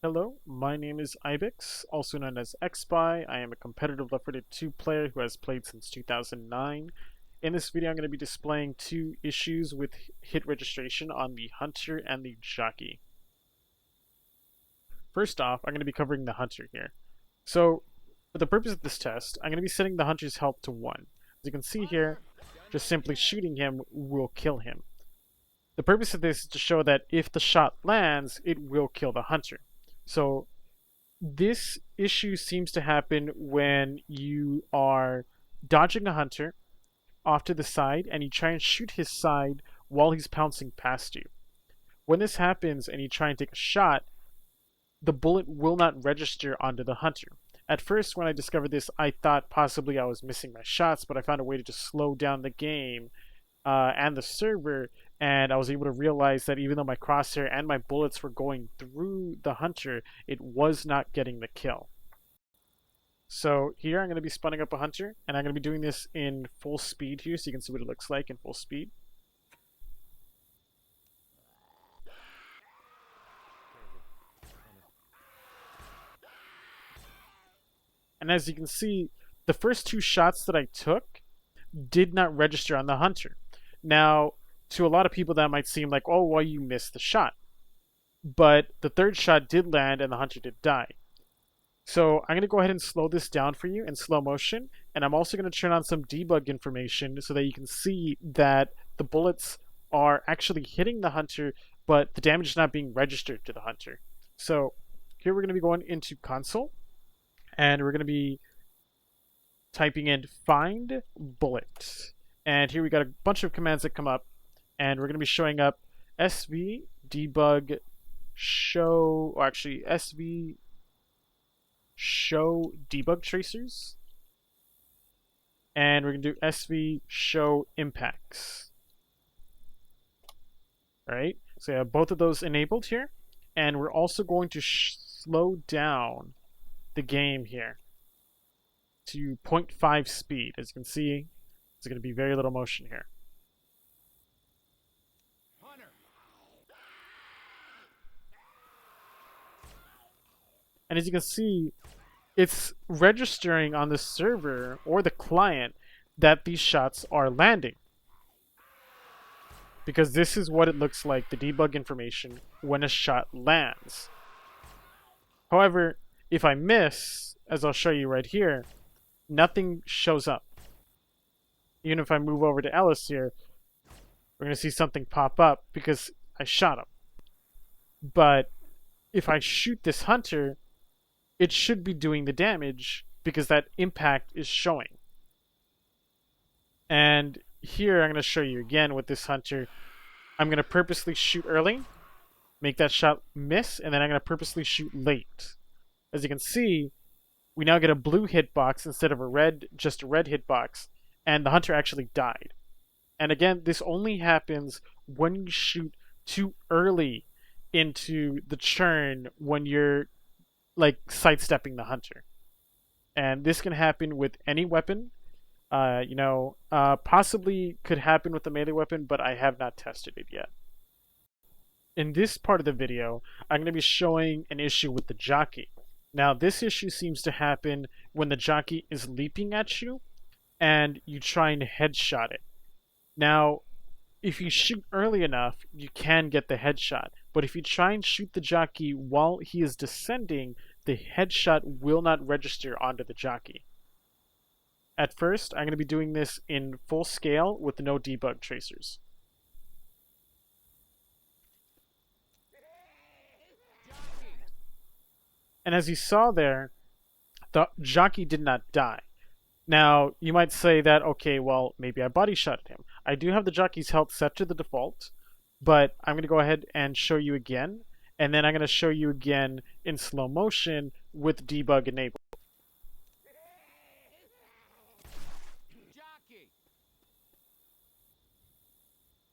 Hello, my name is Ibex, also known as Xbye. I am a competitive Left 4 Dead 2 player who has played since 2009. In this video, I'm going to be displaying two issues with hit registration on the Hunter and the Jockey. First off, I'm going to be covering the Hunter here. So, for the purpose of this test, I'm going to be setting the Hunter's health to 1. As you can see here, just simply shooting him will kill him. The purpose of this is to show that if the shot lands, it will kill the Hunter. So this issue seems to happen when you are dodging a hunter off to the side and you try and shoot his side while he's pouncing past you. When this happens and you try and take a shot, the bullet will not register onto the hunter. At first, when I discovered this, I thought possibly I was missing my shots, but I found a way to just slow down the game and the server, and I was able to realize that even though my crosshair and my bullets were going through the hunter, it was not getting the kill. So here I'm going to be spawning up a hunter, and I'm going to be doing this in full speed here, so you can see what it looks like in full speed. And as you can see, the first two shots that I took did not register on the hunter. Now, to a lot of people that might seem like, oh, well, you missed the shot. But the third shot did land and the hunter did die. So I'm going to go ahead and slow this down for you in slow motion. And I'm also going to turn on some debug information so that you can see that the bullets are actually hitting the hunter, but the damage is not being registered to the hunter. So here we're going to be going into console. And we're going to be typing in find bullet. And here we got a bunch of commands that come up. And we're going to be showing up SV debug show, or actually SV show debug tracers. And we're going to do SV show impacts. Alright, so we have both of those enabled here. And we're also going to slow down the game here to 0.5 speed. As you can see, there's going to be very little motion here. And as you can see, it's registering on the server or the client that these shots are landing. Because this is what it looks like, the debug information, when a shot lands. However, if I miss, as I'll show you right here, nothing shows up. Even if I move over to Ellis here, we're going to see something pop up because I shot him. But if I shoot this hunter, it should be doing the damage because that impact is showing. And here I'm going to show you again with this hunter. I'm going to purposely shoot early, make that shot miss, and then I'm going to purposely shoot late. As you can see, we now get a blue hitbox instead of a red, just a red hitbox, and the hunter actually died. And again, this only happens when you shoot too early into the churn when you're like sidestepping the hunter. And this can happen with any weapon. Possibly could happen with the melee weapon, but I have not tested it yet. In this part of the video, I'm going to be showing an issue with the Jockey. Now, this issue seems to happen when the Jockey is leaping at you and you try and headshot it. Now, if you shoot early enough, you can get the headshot. But if you try and shoot the Jockey while he is descending, the headshot will not register onto the Jockey. At first, I'm going to be doing this in full scale with no debug tracers. And as you saw there, the Jockey did not die. Now, you might say that, okay, well, maybe I body shot him. I do have the Jockey's health set to the default, but I'm going to go ahead and show you again, and then I'm going to show you again in slow motion with debug enabled.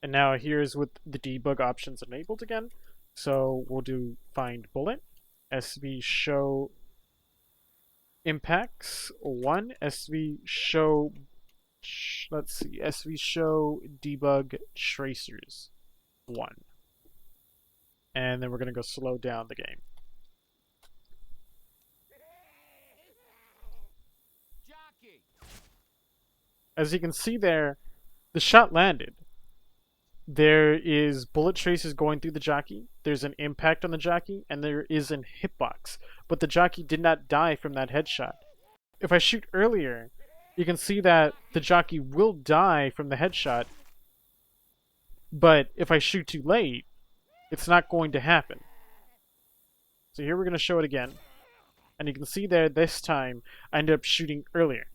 And now here's with the debug options enabled again. So we'll do find bullet, SV show impacts 1, SV show, let's see, SV show debug tracers 1. And then we're going to go slow down the game. As you can see there, the shot landed. There is bullet traces going through the jockey, there's an impact on the jockey, and there is an hitbox, but the jockey did not die from that headshot. If I shoot earlier, you can see that the jockey will die from the headshot, but if I shoot too late, it's not going to happen. So here we're going to show it again, and you can see there this time I ended up shooting earlier.